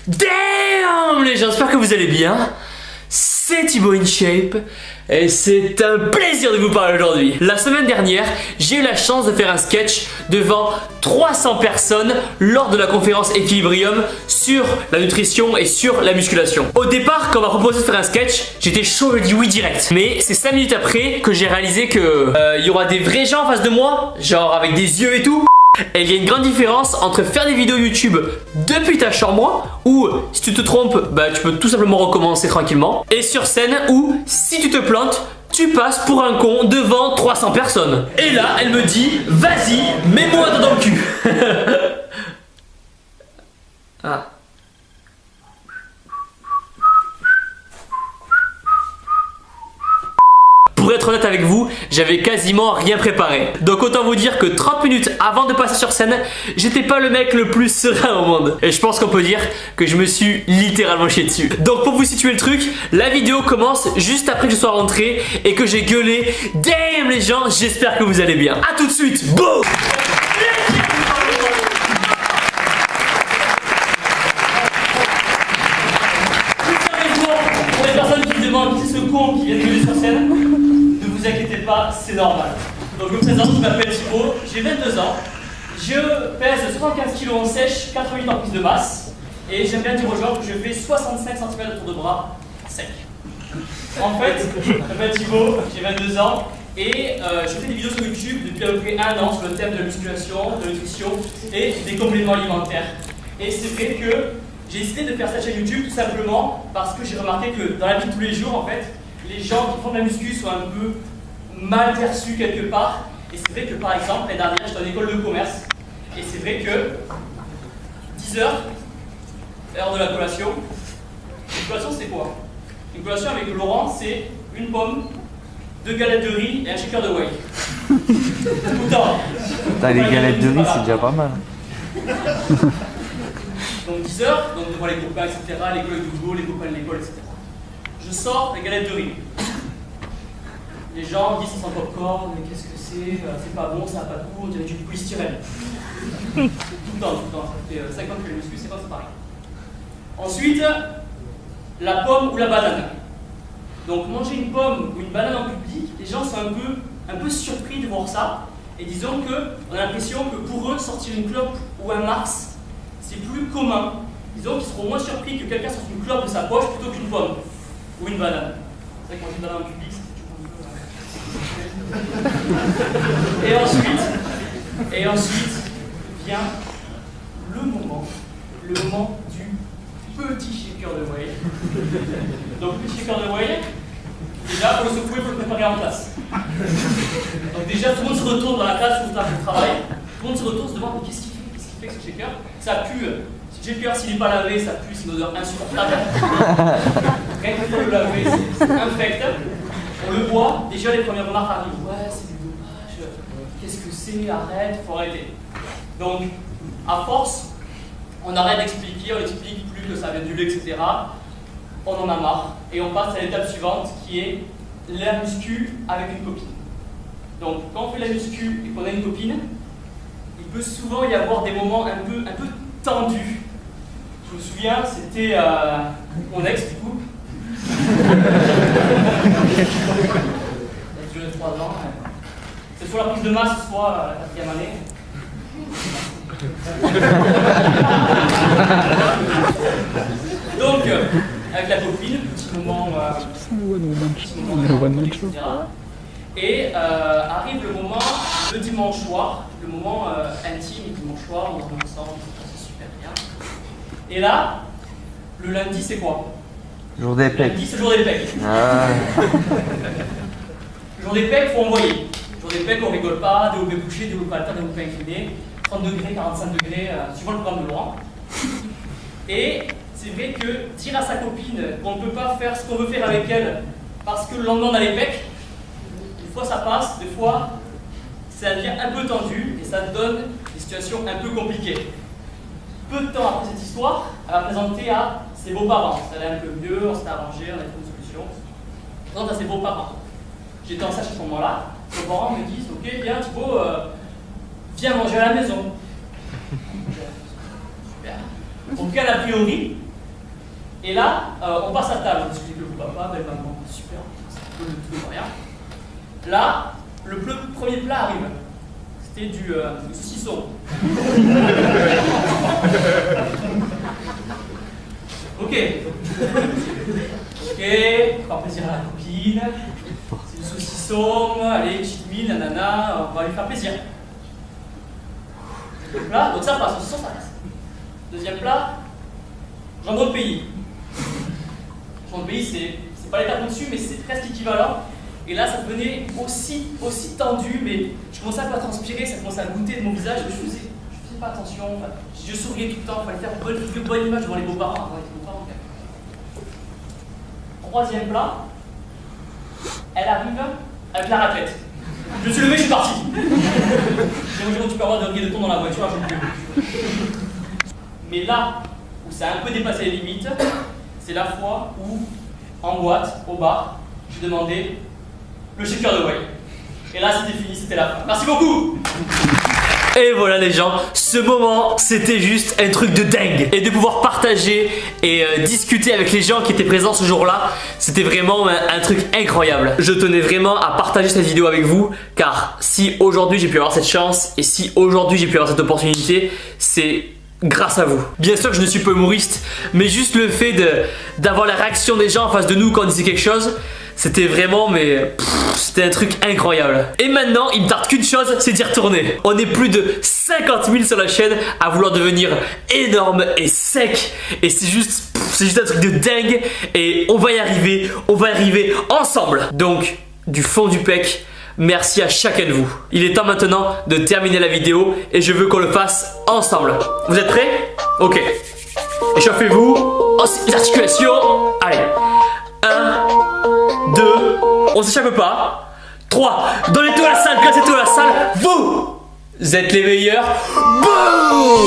Damn les gens, j'espère que vous allez bien. C'est Thibaut InShape et c'est un plaisir de vous parler aujourd'hui. La semaine dernière, j'ai eu la chance de faire un sketch devant 300 personnes lors de la conférence Equilibrium sur la nutrition et sur la musculation. Au départ, quand on m'a proposé de faire un sketch, j'étais chaud, je dis oui direct. Mais c'est 5 minutes après que j'ai réalisé que il y aura des vrais gens en face de moi, genre avec des yeux et tout. Et il y a une grande différence entre faire des vidéos YouTube depuis ta chambre où si tu te trompes, bah, tu peux tout simplement recommencer tranquillement, et sur scène où si tu te plantes, tu passes pour un con devant 300 personnes. Et là, elle me dit, vas-y, mets-moi dans le cul. Ah. Pour être honnête avec vous, j'avais quasiment rien préparé. Donc autant vous dire que 30 minutes avant de passer sur scène, j'étais pas le mec le plus serein au monde. Et je pense qu'on peut dire que je me suis littéralement chié dessus. Donc pour vous situer le truc, la vidéo commence juste après que je sois rentré et que j'ai gueulé « Damn les gens, j'espère que vous allez bien ». A tout de suite, boum. Pour les personnes qui se demandent qui c'est ce con qui vient de gueuler sur scène, ne vous inquiétez pas, c'est normal. Donc je me présente, je m'appelle Thibaut, j'ai 22 ans, je pèse 75 kg en sèche, 88 en prise de masse, et j'aime bien dire aux gens que je fais 65 cm de tour de bras sec. En fait, je m'appelle Thibaut, j'ai 22 ans, et je fais des vidéos sur YouTube depuis à peu près 1 an sur le thème de la musculation, de la nutrition et des compléments alimentaires. Et c'est vrai que j'ai décidé de faire cette chaîne YouTube tout simplement parce que j'ai remarqué que dans la vie de tous les jours, en fait, les gens qui font de la muscu sont un peu mal perçus quelque part. Et c'est vrai que par exemple, l'année dernière, j'étais en école de commerce. Et c'est vrai que 10h, heure de la collation. Une collation, c'est quoi? Une collation avec Laurent, c'est une pomme, 2 galettes de riz et un shaker de whey. Tout le temps. T'as les galettes de riz, c'est déjà pas mal. Donc 10h, donc devant les copains, etc., les collègues de boulot, les copains de l'école, etc. Je sors les galettes de riz. Les gens disent ça sent popcorn, mais qu'est-ce que c'est pas bon, ça n'a pas de goût, on dirait du polystyrène. Tout le temps. Ça fait 5 ans que je muscu, c'est pas pareil. Ensuite, la pomme ou la banane. Donc manger une pomme ou une banane en public, les gens sont un peu surpris de voir ça. Et disons qu'on a l'impression que pour eux, sortir une clope ou un Mars, c'est plus commun. Disons qu'ils seront moins surpris que quelqu'un sorte une clope de sa poche plutôt qu'une pomme ou une banane. C'est vrai que manger une banane en public, et ensuite vient le moment du petit shaker de whey. Donc le petit shaker de whey, déjà pour le secouer, il faut le préparer en classe. Donc déjà tout le monde se retourne dans la classe où on travaille, tout le monde se retourne, se demande mais qu'est-ce qu'il fait avec ce shaker? Ça pue. Si le shaker s'il n'est pas lavé, ça pue, c'est une odeur insupportable. Rien qu'il faut le laver, c'est infect. On le boit, déjà les premières remarques arrivent. Ouais, c'est du dopage, qu'est-ce que c'est, arrête, faut arrêter. Donc, à force, on arrête d'expliquer, on n'explique plus que ça vient du lait, etc. On en a marre et on passe à l'étape suivante qui est la muscu avec une copine. Donc, quand on fait la muscu et qu'on a une copine, il peut souvent y avoir des moments un peu tendus. Je me souviens, c'était mon ex du coup. Ça a duré 3 ans. C'est soit la prise de masse, soit la 4e année. Donc, avec la copine, petit moment, etc. Et arrive le moment, le dimanche soir, le moment intime, le dimanche soir, on est ensemble, c'est super bien. Et là, le lundi, c'est quoi? Jour des pecs. Lundi, c'est le jour des pecs. Ah. Le jour des pecs, il faut envoyer. Le jour des pecs, on rigole pas, développé couché, développé alter, développé incliné, 30 degrés, 45 degrés, suivant le programme de Laurent. Et c'est vrai que dire à sa copine qu'on ne peut pas faire ce qu'on veut faire avec elle parce que le lendemain on a les pecs, des fois ça passe, des fois ça devient un peu tendu et ça donne des situations un peu compliquées. Peu de temps après cette histoire, elle va présenter à ses beaux-parents. Ça allait un peu mieux, on s'était arrangé, on a trouvé une solution. Elle présente à ses beaux-parents. J'étais en stage à ce moment-là, ses parents me disent ok, viens Thibaut, viens manger à la maison. Super. Donc, a priori, Et là, on passe à table. On discute avec le papa, belle maman, super, tout va bien. Là, le premier plat arrive. C'était du saucisson. Ok, faire plaisir à la copine. C'est du saucisson, allez, cheat meal, nanana, on va lui faire plaisir. Là, donc ça passe, saucisson, ça passe. Deuxième plat, jambon de pays. Jambon de pays, c'est pas les tapons dessus, mais c'est presque équivalent. Et là, ça devenait aussi tendu, mais je commençais un peu à transpirer, ça commençait à goûter de mon visage, mais je faisais pas attention, je souriais tout le temps, il fallait faire une bonne image devant les beaux-parents. Troisième plat, elle arrive avec la raclette. Je me suis levé, je suis parti. J'ai dit, tu peux avoir des regrets de thon dans la voiture, je ne peux plus. Mais là où ça a un peu dépassé les limites, c'est la fois où, en boîte, au bar, j'ai demandé le shaker de whey. Et là, c'était fini, c'était la fin. Merci beaucoup. Et voilà les gens, ce moment c'était juste un truc de dingue. Et de pouvoir partager et discuter avec les gens qui étaient présents ce jour-là, c'était vraiment un truc incroyable. Je tenais vraiment à partager cette vidéo avec vous, car si aujourd'hui j'ai pu avoir cette chance et si aujourd'hui j'ai pu avoir cette opportunité, c'est grâce à vous. Bien sûr que je ne suis pas humoriste, mais juste le fait d'avoir la réaction des gens en face de nous quand on disait quelque chose, c'était vraiment, c'était un truc incroyable. Et maintenant, il me tarde qu'une chose, c'est d'y retourner. On est plus de 50 000 sur la chaîne à vouloir devenir énorme et sec. Et c'est juste un truc de dingue. Et on va y arriver ensemble. Donc, du fond du pec, merci à chacun de vous. Il est temps maintenant de terminer la vidéo et je veux qu'on le fasse ensemble. Vous êtes prêts? Ok. Échauffez-vous. Les articulations. Allez. 1, 2, on s'échappe pas. 3, donnez tout à la salle, cassez tout à la salle. Vous êtes les meilleurs. Boum!